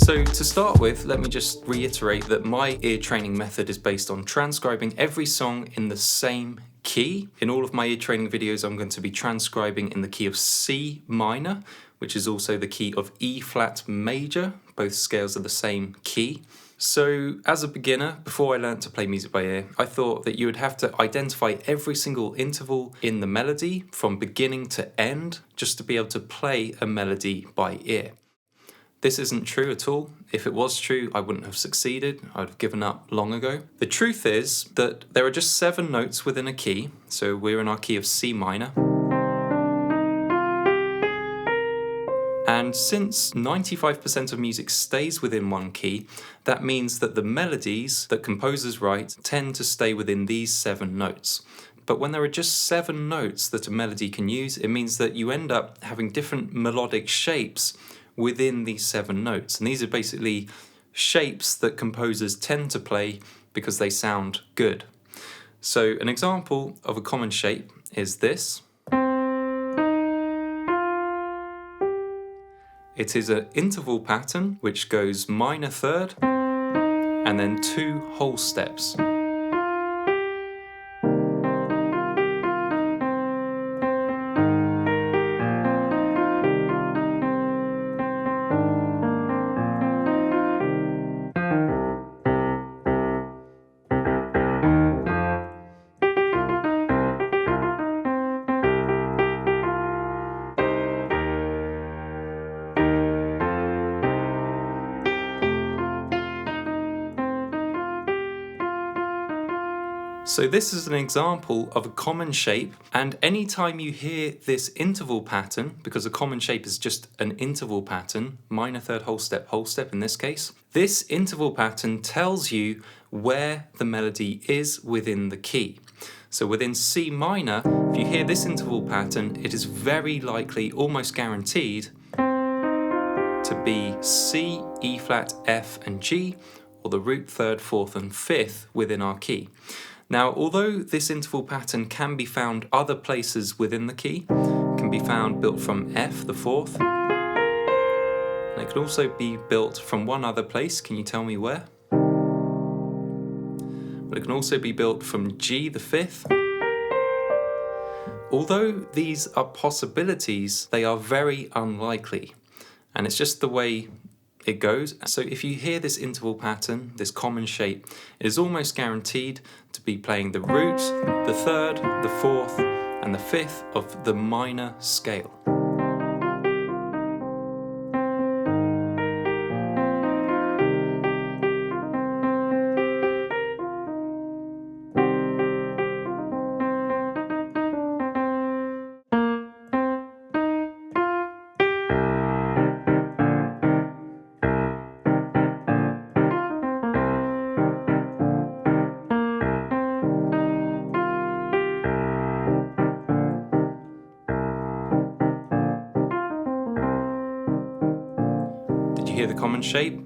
So to start with, let me just reiterate that my ear training method is based on transcribing every song in the same key. In all of my ear training videos, I'm going to be transcribing in the key of C minor, which is also the key of E flat major. Both scales are the same key. So as a beginner, before I learned to play music by ear, I thought that you would have to identify every single interval in the melody from beginning to end just to be able to play a melody by ear. This isn't true at all. If it was true, I wouldn't have succeeded. I'd have given up long ago. The truth is that there are just 7 notes within a key. So we're in our key of C minor. And since 95% of music stays within one key, that means that the melodies that composers write tend to stay within these 7 notes. But when there are just 7 notes that a melody can use, it means that you end up having different melodic shapes within these 7 notes. And these are basically shapes that composers tend to play because they sound good. So an example of a common shape is this. It is an interval pattern which goes minor third and then 2 whole steps. So this is an example of a common shape, and anytime you hear this interval pattern, because a common shape is just an interval pattern, minor third whole step in this case, this interval pattern tells you where the melody is within the key. So within C minor, if you hear this interval pattern, it is very likely, almost guaranteed, to be C, E flat, F and G, or the root third, fourth and fifth within our key. Now, although this interval pattern can be found other places within the key, it can be found built from F, the fourth, and it can also be built from one other place. Can you tell me where? But it can also be built from G, the fifth. Although these are possibilities, they are very unlikely, and it's just the way it goes. So if you hear this interval pattern, this common shape, it is almost guaranteed to be playing the root, the third, the fourth, and the fifth of the minor scale. Hear the common shape?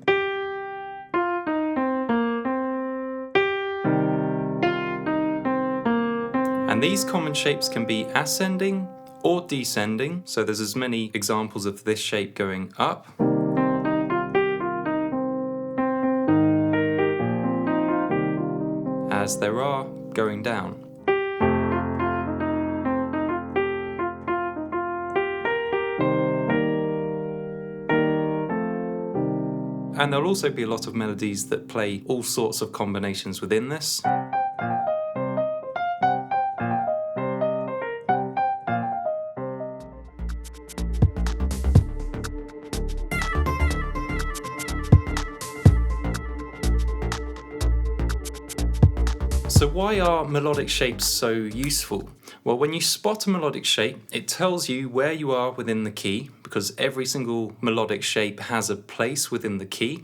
And these common shapes can be ascending or descending, so there's as many examples of this shape going up as there are going down. And there'll also be a lot of melodies that play all sorts of combinations within this. So why are melodic shapes so useful? Well, when you spot a melodic shape, it tells you where you are within the key, because every single melodic shape has a place within the key.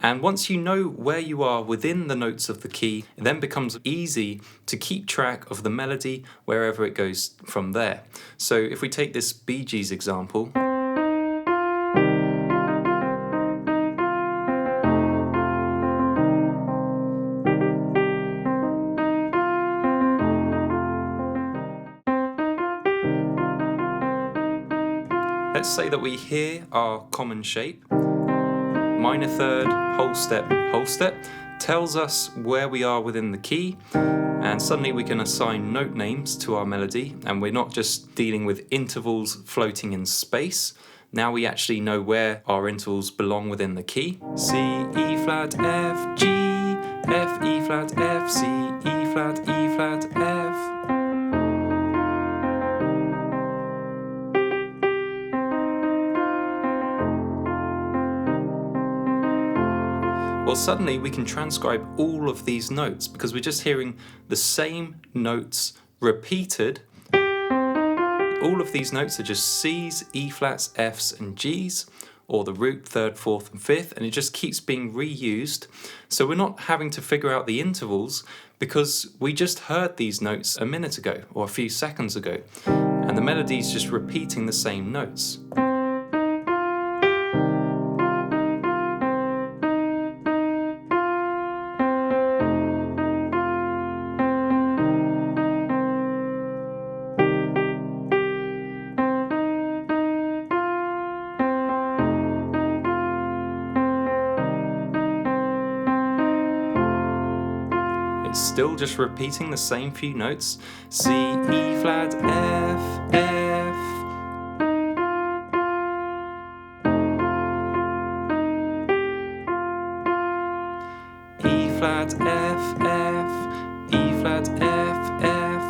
And once you know where you are within the notes of the key, it then becomes easy to keep track of the melody wherever it goes from there. So if we take this Bee Gees example, let's say that we hear our common shape, minor third, whole step, tells us where we are within the key, and suddenly we can assign note names to our melody, and we're not just dealing with intervals floating in space. Now we actually know where our intervals belong within the key. C, E flat, F, G, F, E flat, F, C, E flat, E flat, F. Well, suddenly we can transcribe all of these notes because we're just hearing the same notes repeated. All of these notes are just C's, E flats, F's and G's, or the root, third, fourth and fifth, and it just keeps being reused. So we're not having to figure out the intervals because we just heard these notes a minute ago or a few seconds ago, and the melody is just repeating the same notes. It's still just repeating the same few notes. C, E flat, F, F. E flat, F, F. E flat, F, F.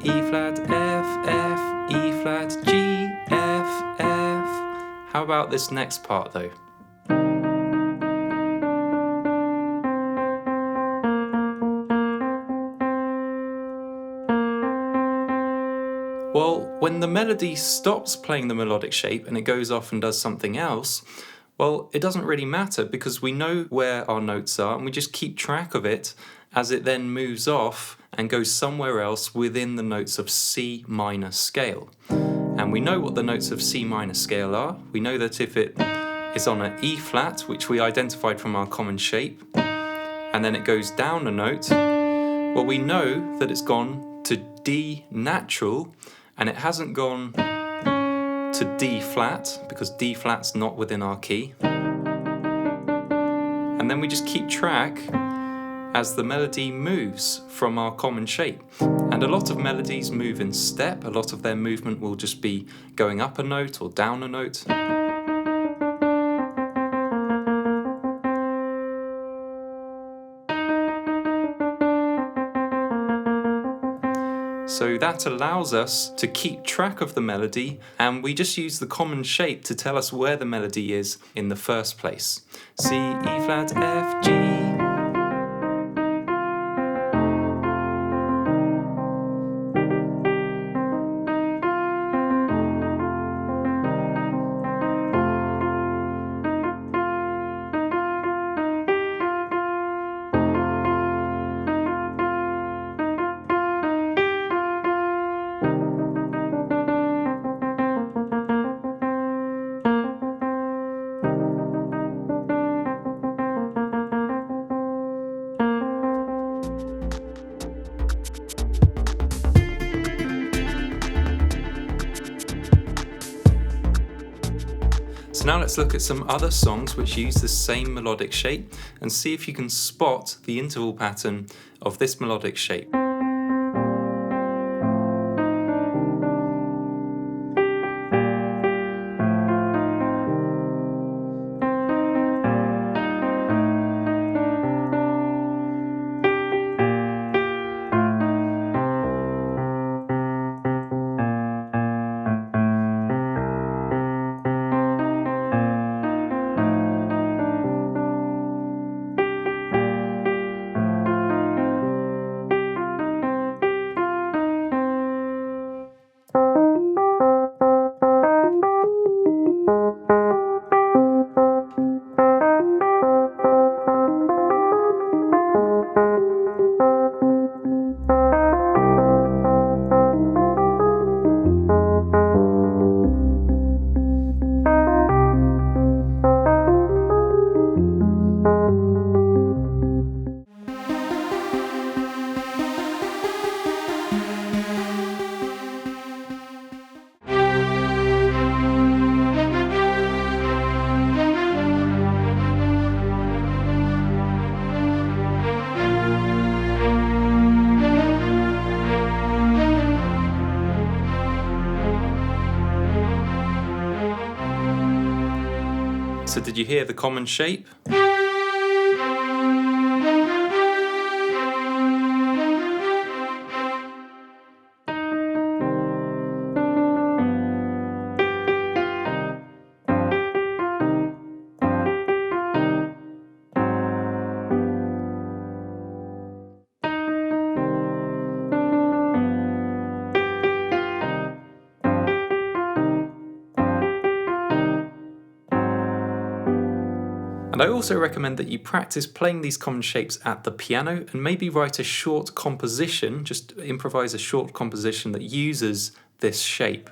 E flat, F, F. E flat, G, F, F. How about this next part though? Well, when the melody stops playing the melodic shape and it goes off and does something else, well, it doesn't really matter because we know where our notes are and we just keep track of it as it then moves off and goes somewhere else within the notes of C minor scale. And we know what the notes of C minor scale are. We know that if it is on an E flat, which we identified from our common shape, and then it goes down a note, well, we know that it's gone to D natural, and it hasn't gone to D flat because D flat's not within our key. And then we just keep track as the melody moves from our common shape. And a lot of melodies move in step. A lot of their movement will just be going up a note or down a note. So that allows us to keep track of the melody, and we just use the common shape to tell us where the melody is in the first place. C, E flat, F, G. So now let's look at some other songs which use the same melodic shape and see if you can spot the interval pattern of this melodic shape. So did you hear the common shape? And I also recommend that you practice playing these common shapes at the piano and maybe write a short composition, just improvise a short composition that uses this shape.